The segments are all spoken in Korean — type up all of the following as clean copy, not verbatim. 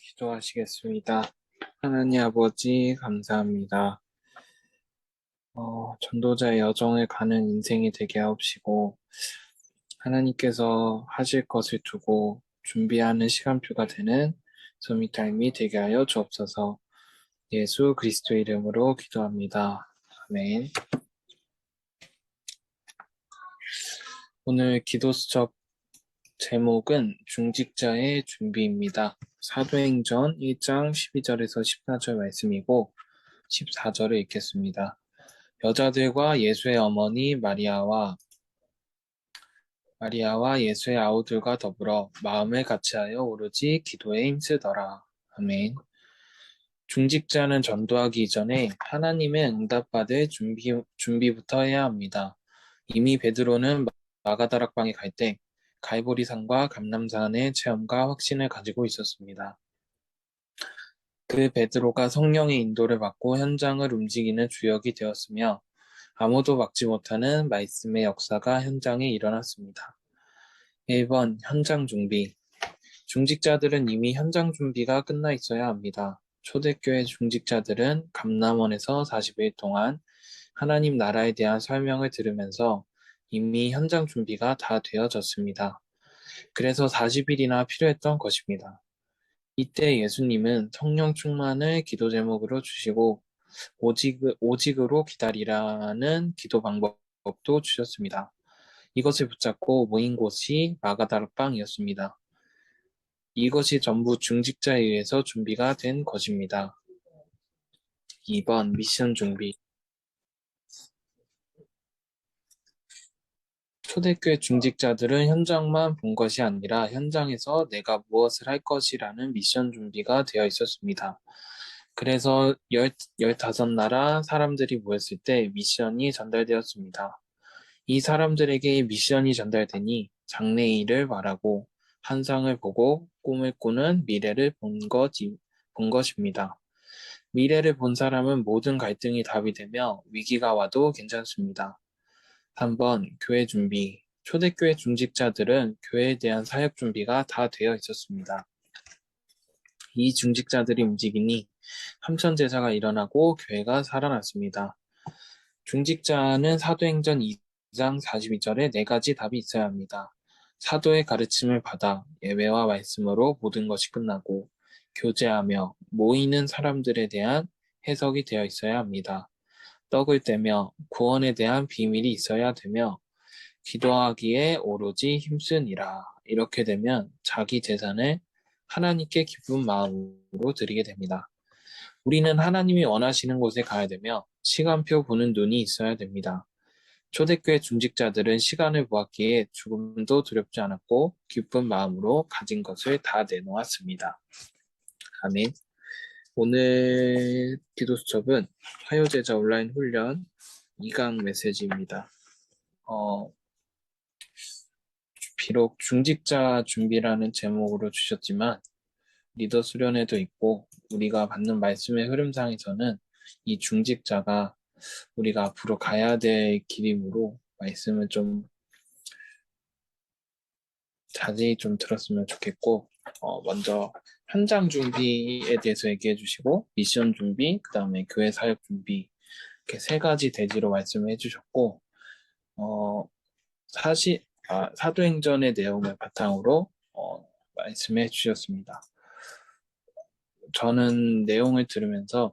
기도하시겠습니다. 하나님 아버지, 감사합니다. 전도자의 여정을 가는 인생이 되게 하옵시고, 하나님께서 하실 것을 두고 준비하는 시간표가 되는 소미타임이 되게 하여 주옵소서. 예수 그리스도 이름으로 기도합니다. 아멘. 오늘 기도 수첩 제목은 중직자의 준비입니다. 사도행전 1장 12절에서 14절 말씀이고 14절을 읽겠습니다. 여자들과 예수의 어머니 마리아와 예수의 아우들과 더불어 마음을 같이하여 오로지 기도에 힘쓰더라. 아멘. 중직자는 전도하기 이전에 하나님의 응답받을 준비부터 해야 합니다. 이미 베드로는 마가다락방에 갈 때 갈보리산과 감람산의 체험과 확신을 가지고 있었습니다. 그 베드로가 성령의 인도를 받고 현장을 움직이는 주역이 되었으며 아무도 막지 못하는 말씀의 역사가 현장에 일어났습니다. 1번 현장 준비. 중직자들은 이미 현장 준비가 끝나 있어야 합니다. 초대교회 중직자들은 감람원에서 40일 동안 하나님 나라에 대한 설명을 들으면서 이미 현장 준비가 다 되어졌습니다. 그래서 40일이나 필요했던 것입니다. 이때 예수님은 성령 충만을 기도 제목으로 주시고 오직으로 기다리라는 기도 방법도 주셨습니다. 이것을 붙잡고 모인 곳이 마가다락방이었습니다. 이것이 전부 중직자에 의해서 준비가 된 것입니다. 2번 미션 준비. 초대교회 중직자들은 현장만 본 것이 아니라 현장에서 내가 무엇을 할 것이라는 미션 준비가 되어 있었습니다. 그래서 15나라 사람들이 모였을 때 미션이 전달되었습니다. 이 사람들에게 미션이 전달되니 장래일을 말하고 환상을 보고 꿈을 꾸는 미래를 본 것입니다. 미래를 본 사람은 모든 갈등이 답이 되며 위기가 와도 괜찮습니다. 3번 교회 준비. 초대교회 중직자들은 교회에 대한 사역 준비가 다 되어 있었습니다. 이 중직자들이 움직이니 함천 제사가 일어나고 교회가 살아났습니다. 중직자는 사도행전 2장 42절에 네 가지 답이 있어야 합니다. 사도의 가르침을 받아 예배와 말씀으로 모든 것이 끝나고 교제하며 모이는 사람들에 대한 해석이 되어 있어야 합니다. 떡을 떼며 구원에 대한 비밀이 있어야 되며 기도하기에 오로지 힘쓰니라. 이렇게 되면 자기 재산을 하나님께 기쁜 마음으로 드리게 됩니다. 우리는 하나님이 원하시는 곳에 가야 되며 시간표 보는 눈이 있어야 됩니다. 초대교회 중직자들은 시간을 보았기에 죽음도 두렵지 않았고 기쁜 마음으로 가진 것을 다 내놓았습니다. 아멘. 오늘 기도 수첩은 화요제자 온라인 훈련 2강 메시지입니다. 비록 중직자 준비라는 제목으로 주셨지만 리더 수련회도 있고 우리가 받는 말씀의 흐름상에서는 이 중직자가 우리가 앞으로 가야 될 길이므로 말씀을 좀 자세히 좀 들었으면 좋겠고 먼저 현장 준비에 대해서 얘기해 주시고 미션 준비, 그 다음에 교회 사역 준비 이렇게 세 가지 대지로 말씀을 해주셨고 사도행전의 내용을 바탕으로 말씀해 주셨습니다. 저는 내용을 들으면서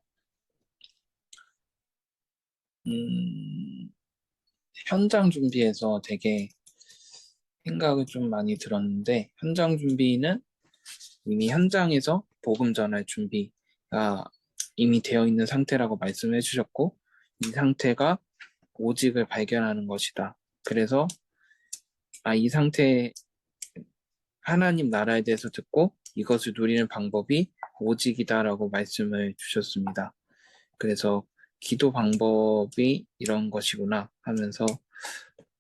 현장 준비에서 되게 생각을 좀 많이 들었는데 현장 준비는 이미 현장에서 복음 전할 준비가 이미 되어 있는 상태라고 말씀해 주셨고 이 상태가 오직을 발견하는 것이다. 그래서 이 상태 하나님 나라에 대해서 듣고 이것을 누리는 방법이 오직이다라고 말씀을 주셨습니다. 그래서 기도 방법이 이런 것이구나 하면서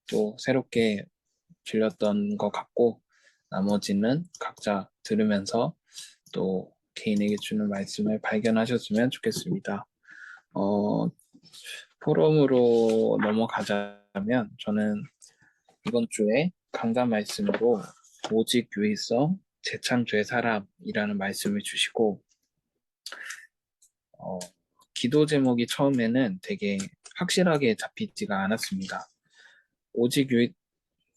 또 새롭게 들렸던 것 같고 나머지는 각자 들으면서 또 개인에게 주는 말씀을 발견하셨으면 좋겠습니다. 포럼으로 넘어가자면 저는 이번 주에 강단 말씀으로 오직 유의성 재창조의 사람이라는 말씀을 주시고, 어, 기도 제목이 처음에는 되게 확실하게 잡히지가 않았습니다. 오직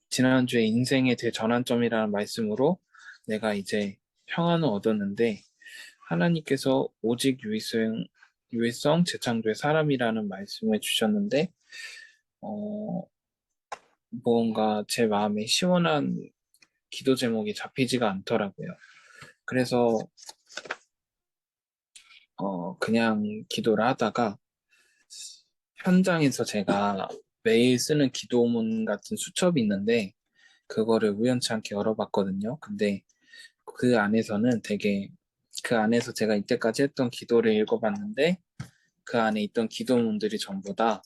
지난주에 인생의 대전환점이라는 말씀으로 내가 이제 평안을 얻었는데, 하나님께서 오직 유일성 재창조의 사람이라는 말씀을 주셨는데, 어, 뭔가 제 마음에 시원한 기도 제목이 잡히지가 않더라고요. 그래서 그냥 기도를 하다가 현장에서 제가 매일 쓰는 기도문 같은 수첩이 있는데 그거를 우연치 않게 열어봤거든요. 근데 그 안에서 제가 이때까지 했던 기도를 읽어봤는데 그 안에 있던 기도문들이 전부 다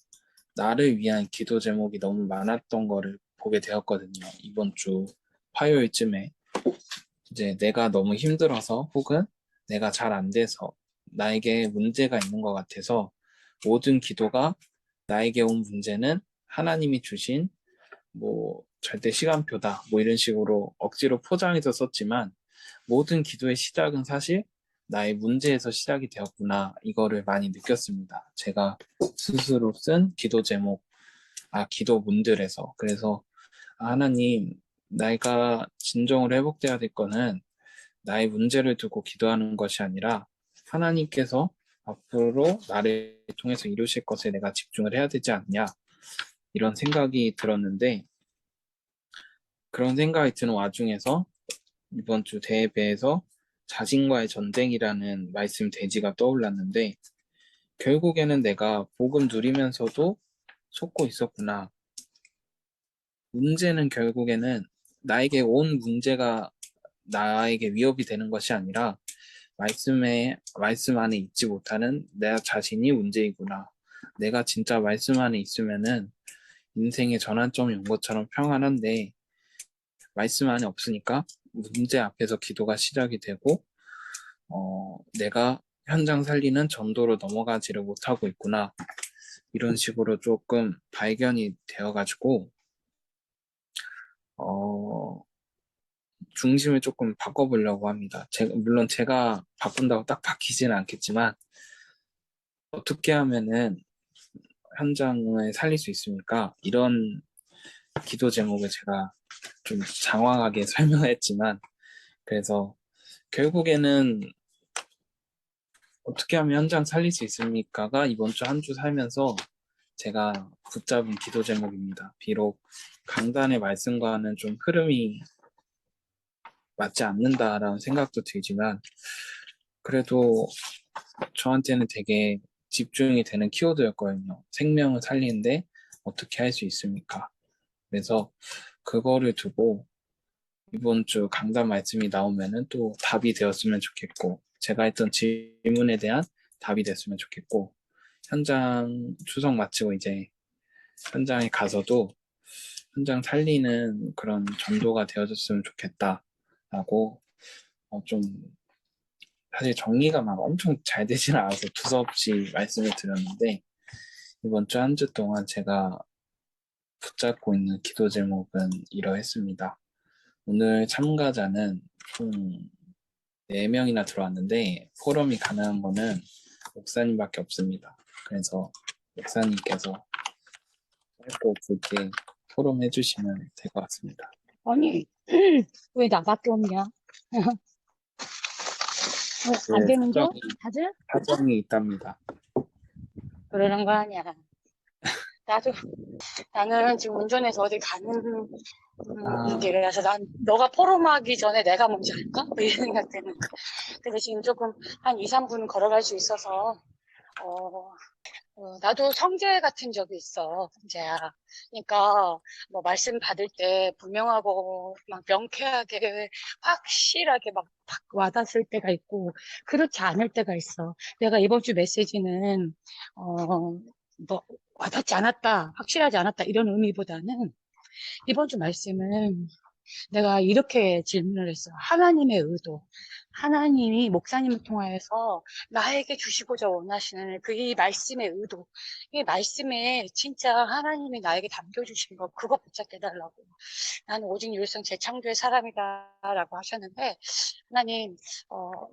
나를 위한 기도 제목이 너무 많았던 거를 보게 되었거든요. 이번 주 화요일쯤에 이제 내가 너무 힘들어서 혹은 내가 잘 안 돼서 나에게 문제가 있는 것 같아서 모든 기도가 나에게 온 문제는 하나님이 주신 뭐 절대 시간표다 뭐 이런 식으로 억지로 포장해서 썼지만 모든 기도의 시작은 사실 나의 문제에서 시작이 되었구나 이거를 많이 느꼈습니다. 제가 스스로 쓴 기도 제목, 기도문들에서. 그래서 하나님, 내가 진정으로 회복돼야 될 거는 나의 문제를 두고 기도하는 것이 아니라 하나님께서 앞으로 나를 통해서 이루실 것에 내가 집중을 해야 되지 않냐 이런 생각이 들었는데 그런 생각이 드는 와중에서 이번 주 대회에서 자신과의 전쟁이라는 말씀 대지가 떠올랐는데 결국에는 내가 복음 누리면서도 속고 있었구나. 문제는 결국에는 나에게 온 문제가 나에게 위협이 되는 것이 아니라 말씀 안에 있지 못하는 내 자신이 문제이구나. 내가 진짜 말씀 안에 있으면은 인생의 전환점이 온 것처럼 평안한데 말씀 안에 없으니까 문제 앞에서 기도가 시작이 되고 내가 현장 살리는 전도로 넘어가지를 못하고 있구나. 이런 식으로 조금 발견이 되어가지고 어, 중심을 조금 바꿔보려고 합니다. 물론 제가 바꾼다고 딱 바뀌지는 않겠지만 어떻게 하면은 현장을 살릴 수 있습니까? 이런 기도 제목을 제가 좀 장황하게 설명했지만 그래서 결국에는 어떻게 하면 현장 살릴 수 있습니까가 이번 주 한 주 살면서 제가 붙잡은 기도 제목입니다. 비록 강단의 말씀과는 좀 흐름이 맞지 않는다라는 생각도 들지만 그래도 저한테는 되게 집중이 되는 키워드였거든요. 생명을 살리는데 어떻게 할 수 있습니까? 그래서 그거를 두고 이번 주 강단 말씀이 나오면은 또 답이 되었으면 좋겠고, 제가 했던 질문에 대한 답이 됐으면 좋겠고, 현장 추석 마치고 이제 현장에 가서도 현장 살리는 그런 전도가 되어줬으면 좋겠다라고 좀 사실 정리가 막 엄청 잘 되지는 않아서 두서없이 말씀을 드렸는데 이번 주 한 주 동안 제가 붙잡고 있는 기도 제목은 이러했습니다. 오늘 참가자는 총 4명이나 들어왔는데 포럼이 가능한 거는 목사님밖에 없습니다. 그래서 목사님께서 짧고 굵게 포럼 해주시면 될 것 같습니다. 아니, 왜 나밖에 없냐? 안 네, 되는 겨? 다들? 사정이 있답니다. 그러는 거 아니야. 나는 지금 운전해서 어디 가는 아, 길이라서 너가 포럼하기 전에 내가 먼저 할까? 뭐 이런 생각 드는 거. 근데 지금 조금 한 2, 3분 걸어갈 수 있어서, 어, 나도 성재 같은 적이 있어, 성재야. 그러니까, 뭐, 말씀 받을 때 분명하고, 막 명쾌하게, 확실하게 막 와닿을 때가 있고, 그렇지 않을 때가 있어. 내가 이번 주 메시지는, 뭐, 와닿지 않았다, 확실하지 않았다, 이런 의미보다는, 이번 주 말씀은 내가 이렇게 질문을 했어요. 하나님의 의도. 하나님이 목사님을 통하여서 나에게 주시고자 원하시는 그 이 말씀의 의도. 이 말씀에 진짜 하나님이 나에게 담겨주신 거, 그거 붙잡게 해달라고. 나는 오직 유일성 재창조의 사람이다라고 하셨는데, 하나님,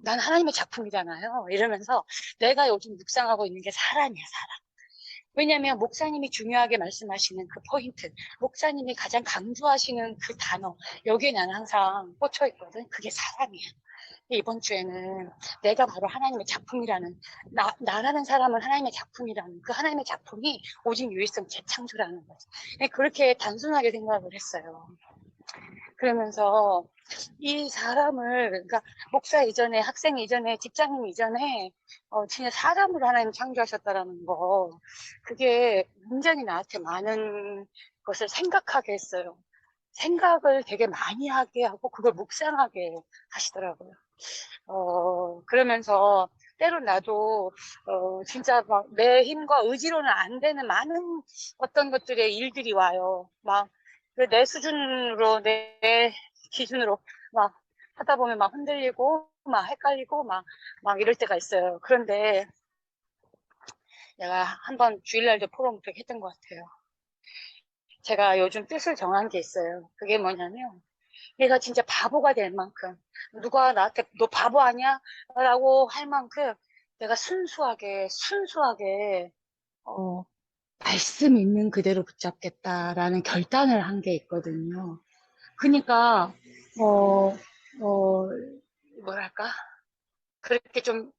난 하나님의 작품이잖아요. 이러면서 내가 요즘 묵상하고 있는 게 사람이야, 사람. 왜냐하면 목사님이 중요하게 말씀하시는 그 포인트, 목사님이 가장 강조하시는 그 단어, 여기에 나는 항상 꽂혀 있거든. 그게 사람이야. 이번 주에는 내가 바로 하나님의 작품이라는, 나라는 사람은 하나님의 작품이라는, 그 하나님의 작품이 오직 유일성 재창조라는 거지. 그렇게 단순하게 생각을 했어요. 그러면서 이 사람을, 그러니까 목사 이전에, 학생 이전에, 직장인 이전에, 진짜 사람으로 하나님 창조하셨다라는 거, 그게 굉장히 나한테 많은 것을 생각하게 했어요. 생각을 되게 많이 하게 하고, 그걸 묵상하게 하시더라고요. 그러면서, 때로 나도, 진짜 막 내 힘과 의지로는 안 되는 많은 어떤 것들의 일들이 와요. 막, 내 수준으로, 내 기준으로 막 하다 보면 막 흔들리고, 막 헷갈리고, 막 이럴 때가 있어요. 그런데 내가 한번 주일날도 포럼 했던 것 같아요. 제가 요즘 뜻을 정한 게 있어요. 그게 뭐냐면, 내가 진짜 바보가 될 만큼, 누가 나한테 너 바보 아니야? 라고 할 만큼 내가 순수하게, 어, 말씀 있는 그대로 붙잡겠다라는 결단을 한 게 있거든요. 그러니까, 어, 어, 뭐랄까? 그렇게 좀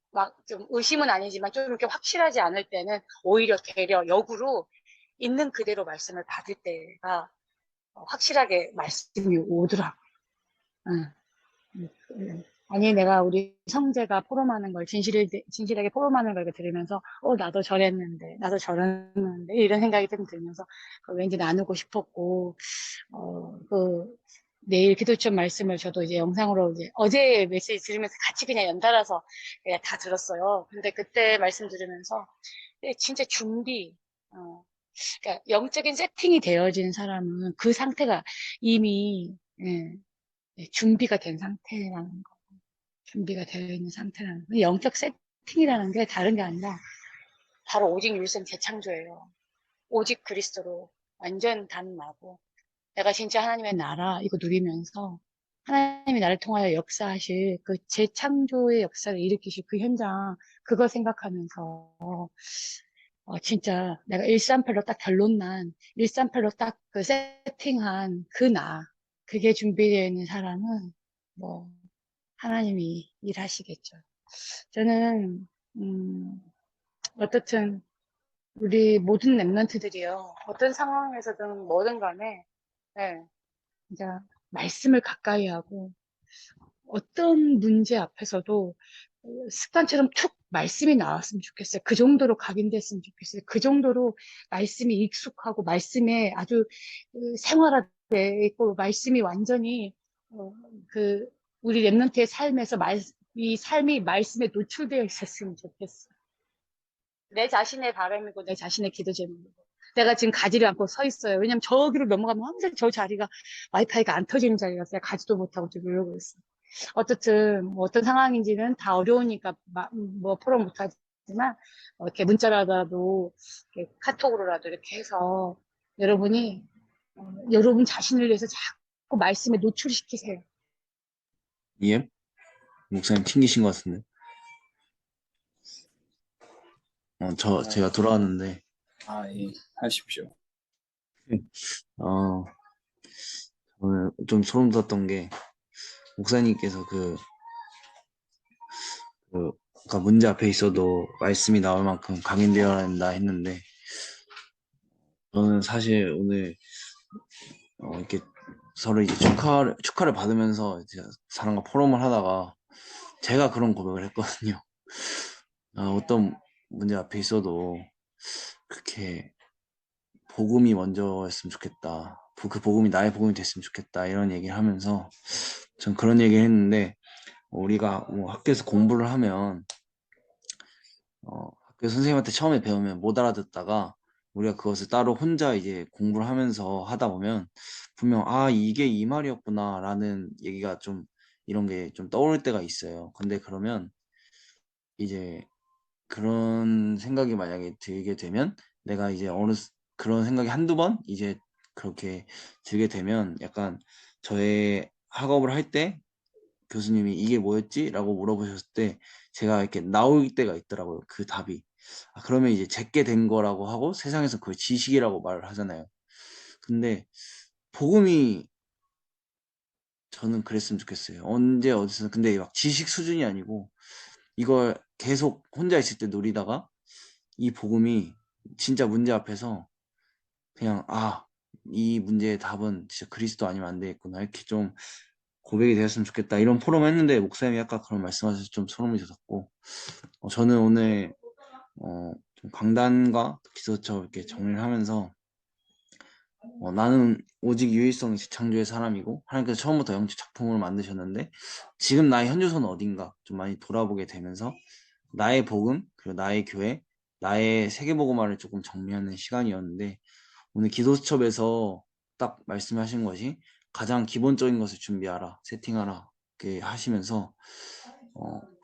의심은 아니지만 좀 이렇게 확실하지 않을 때는 오히려 되려 역으로 있는 그대로 말씀을 받을 때가 확실하게 말씀이 오더라고. 응. 아니, 내가 우리 성재가 포럼하는 걸, 진실하게 포럼하는 걸 들으면서, 나도 저랬는데, 나도 저랬는데, 이런 생각이 좀 들면서, 왠지 나누고 싶었고, 내일 기도점 말씀을 저도 이제 영상으로 이제, 어제 메시지 들으면서 같이 그냥 연달아서 그냥 다 들었어요. 근데 그때 말씀 들으면서, 진짜 어, 그러니까 영적인 세팅이 되어진 사람은 그 상태가 이미, 예, 준비가 된 상태라는 준비가 되어 있는 상태라는 거. 영적 세팅이라는 게 다른 게 아니라 바로 오직 유일성 재창조예요. 오직 그리스도로 완전 단나고 내가 진짜 하나님의 나라 이거 누리면서 하나님이 나를 통하여 역사하실 그 재창조의 역사를 일으키실 그 현장 그거 생각하면서 진짜 내가 138로 딱 결론난 138로 딱 그 세팅한 그 그게 준비되어 있는 사람은 뭐 하나님이 일하시겠죠. 저는 어떻든 우리 모든 랩런트들이요. 어떤 상황에서든 뭐든 간에 네, 진짜 말씀을 가까이 하고 어떤 문제 앞에서도 습관처럼 툭 말씀이 나왔으면 좋겠어요. 그 정도로 각인됐으면 좋겠어요. 그 정도로 말씀이 익숙하고 말씀에 아주 생활화돼 있고 말씀이 완전히 어, 그 우리 랩런트의 삶에서 이 삶이 말씀에 노출되어 있었으면 좋겠어요. 내 자신의 바람이고 내 자신의 기도 제목이고 내가 지금 가지를 않고 서 있어요. 왜냐면 저기로 넘어가면 항상 저 자리가 와이파이가 안 터지는 자리라서 내가 가지도 못하고 지금 이러고 있어요. 어쨌든 뭐 어떤 상황인지는 다 어려우니까 뭐 포럼 못하지만 이렇게 문자라도 이렇게 카톡으로라도 이렇게 해서 여러분이 여러분 자신을 위해서 자꾸 말씀에 노출시키세요. 예? 목사님 튕기신 것 같은데. 제가 돌아왔는데, 예, 하십시오. 어, 오늘 좀 소름 돋았던 게, 목사님께서 그러니까 문제 앞에 있어도 말씀이 나올 만큼 강인되어야 한다 했는데, 저는 사실 오늘, 이렇게 서로 이제 축하를 받으면서 이제 사람과 포럼을 하다가, 제가 그런 고백을 했거든요. 어떤 문제 앞에 있어도, 그렇게 복음이 먼저였으면 좋겠다. 그 복음이 나의 복음이 됐으면 좋겠다. 이런 얘기를 하면서 전 그런 얘기를 했는데 우리가 뭐 학교에서 공부를 하면 학교 선생님한테 처음에 배우면 못 알아듣다가 우리가 그것을 따로 혼자 이제 공부를 하면서 하다 보면 분명 아, 이게 이 말이었구나라는 얘기가 좀 이런 게 좀 떠오를 때가 있어요. 근데 그러면 이제 그런 생각이 만약에 들게 되면 내가 이제 그런 생각이 한두 번 이제 그렇게 들게 되면 약간 저의 학업을 할 때 교수님이 이게 뭐였지? 라고 물어보셨을 때 제가 이렇게 나올 때가 있더라고요. 그 답이. 아, 그러면 이제 제게 된 거라고 하고 세상에서 그걸 지식이라고 말을 하잖아요. 근데 복음이 저는 그랬으면 좋겠어요. 언제 어디서 근데 막 지식 수준이 아니고 이걸 계속 혼자 있을 때 노리다가 이 복음이 진짜 문제 앞에서 그냥 아, 이 문제의 답은 진짜 그리스도 아니면 안 되겠구나 이렇게 좀 고백이 되었으면 좋겠다 이런 포럼 했는데 목사님이 아까 그런 말씀하셔서 좀 소름이 돋았고 저는 오늘 좀 강단과 기도처 이렇게 정리를 하면서 나는 오직 유일성 재창조의 사람이고 하나님께서 처음부터 영적 작품으로 만드셨는데 지금 나의 현주소는 어딘가 좀 많이 돌아보게 되면서 나의 복음 그리고 나의 교회 나의 세계복음화를 조금 정리하는 시간이었는데 오늘 기도수첩에서 딱 말씀하신 것이 가장 기본적인 것을 준비하라 세팅하라 이렇게 하시면서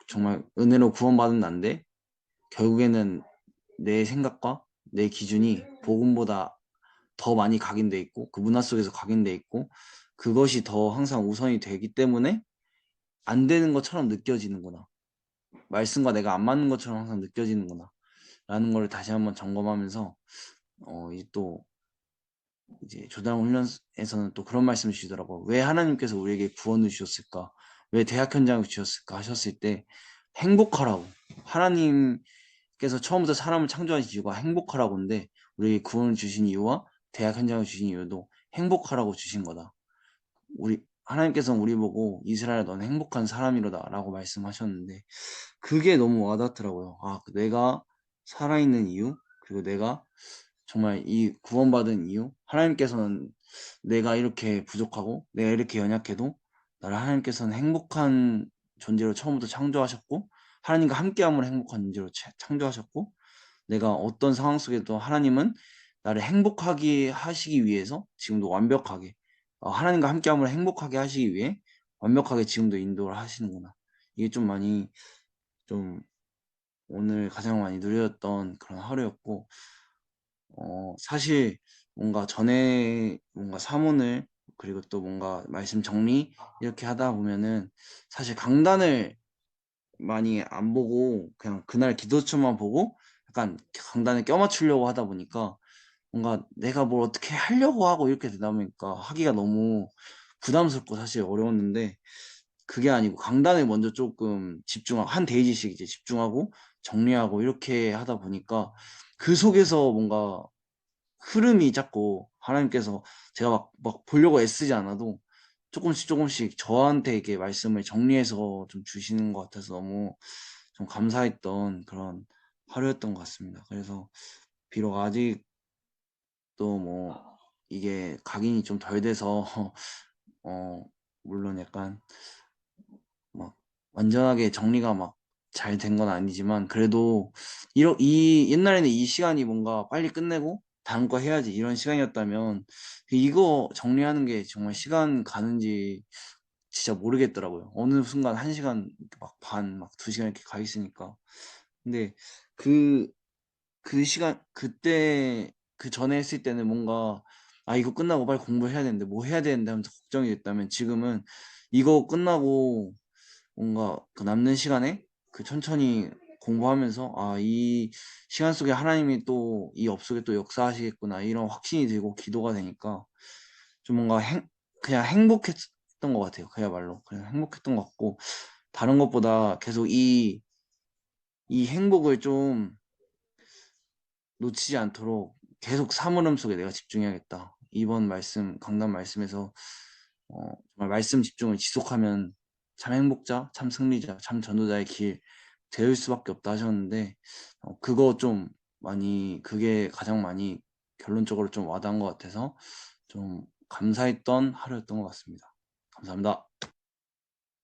정말 은혜로 구원받은 난데 결국에는 내 생각과 내 기준이 복음보다 더 많이 각인돼 있고 그 문화 속에서 각인돼 있고 그것이 더 항상 우선이 되기 때문에 안 되는 것처럼 느껴지는구나. 말씀과 내가 안 맞는 것처럼 항상 느껴지는구나. 라는 걸 다시 한번 점검하면서 이제 또 이제 조당 훈련에서는 또 그런 말씀을 주시더라고. 왜 하나님께서 우리에게 구원을 주셨을까? 왜 대학 현장을 주셨을까? 하셨을 때 행복하라고. 하나님께서 처음부터 사람을 창조하신 이유가 행복하라고인데 우리에게 구원을 주신 이유와 대학 현장을 주신 이유도 행복하라고 주신 거다. 하나님께서는 우리 보고 이스라엘 너는 행복한 사람이로다라고 말씀하셨는데 그게 너무 와닿더라고요. 아, 내가 살아있는 이유 그리고 내가 정말 이 구원받은 이유 하나님께서는 내가 이렇게 부족하고 내가 이렇게 연약해도 나를 하나님께서는 행복한 존재로 처음부터 창조하셨고 하나님과 함께함으로 행복한 존재로 창조하셨고 내가 어떤 상황 속에도 하나님은 나를 행복하게 하시기 위해서 지금도 완벽하게 하나님과 함께함으로 행복하게 하시기 위해 완벽하게 지금도 인도를 하시는구나. 이게 좀 많이 좀 오늘 가장 많이 누렸던 그런 하루였고 사실 뭔가 전에 뭔가 사문을 그리고 또 뭔가 말씀 정리 이렇게 하다 보면은 사실 강단을 많이 안 보고 그냥 그날 기도처만 보고 약간 강단에 껴맞추려고 하다 보니까 뭔가 내가 뭘 어떻게 하려고 하고 이렇게 되다 보니까 하기가 너무 부담스럽고 사실 어려웠는데 그게 아니고 강단에 먼저 조금 집중하고 한 페이지씩 이제 집중하고 정리하고 이렇게 하다 보니까 그 속에서 뭔가 흐름이 자꾸 하나님께서 제가 막 보려고 애쓰지 않아도 조금씩 조금씩 저한테 이렇게 말씀을 정리해서 좀 주시는 것 같아서 너무 좀 감사했던 그런 하루였던 것 같습니다. 그래서 비록 아직도 뭐 이게 각인이 좀 덜 돼서 어 물론 약간 막 완전하게 정리가 막 잘 된 건 아니지만 그래도 이 옛날에는 이 시간이 뭔가 빨리 끝내고 다음 거 해야지 이런 시간이었다면 이거 정리하는 게 정말 시간 가는지 진짜 모르겠더라고요. 어느 순간 한 시간 막 반, 막 두 시간 이렇게 가 있으니까. 근데 그, 그 시간, 그때, 그 전에 했을 때는 뭔가, 아, 이거 끝나고 빨리 공부해야 되는데, 뭐 해야 되는데 하면서 걱정이 됐다면 지금은 이거 끝나고 뭔가 그 남는 시간에 그 천천히 공부하면서, 아, 이 시간 속에 하나님이 또 이 업 속에 또 역사하시겠구나, 이런 확신이 들고 기도가 되니까 좀 뭔가 그냥 행복했던 것 같아요. 그야말로. 그냥 행복했던 것 같고, 다른 것보다 계속 이 행복을 좀 놓치지 않도록 계속 사물음 속에 내가 집중해야겠다. 이번 강단 말씀에서, 정말 말씀 집중을 지속하면 참 행복자, 참 승리자, 참 전도자의 길 되을 수밖에 없다 하셨는데, 그거 좀 그게 가장 많이 결론적으로 좀 와닿은 것 같아서 좀 감사했던 하루였던 것 같습니다. 감사합니다.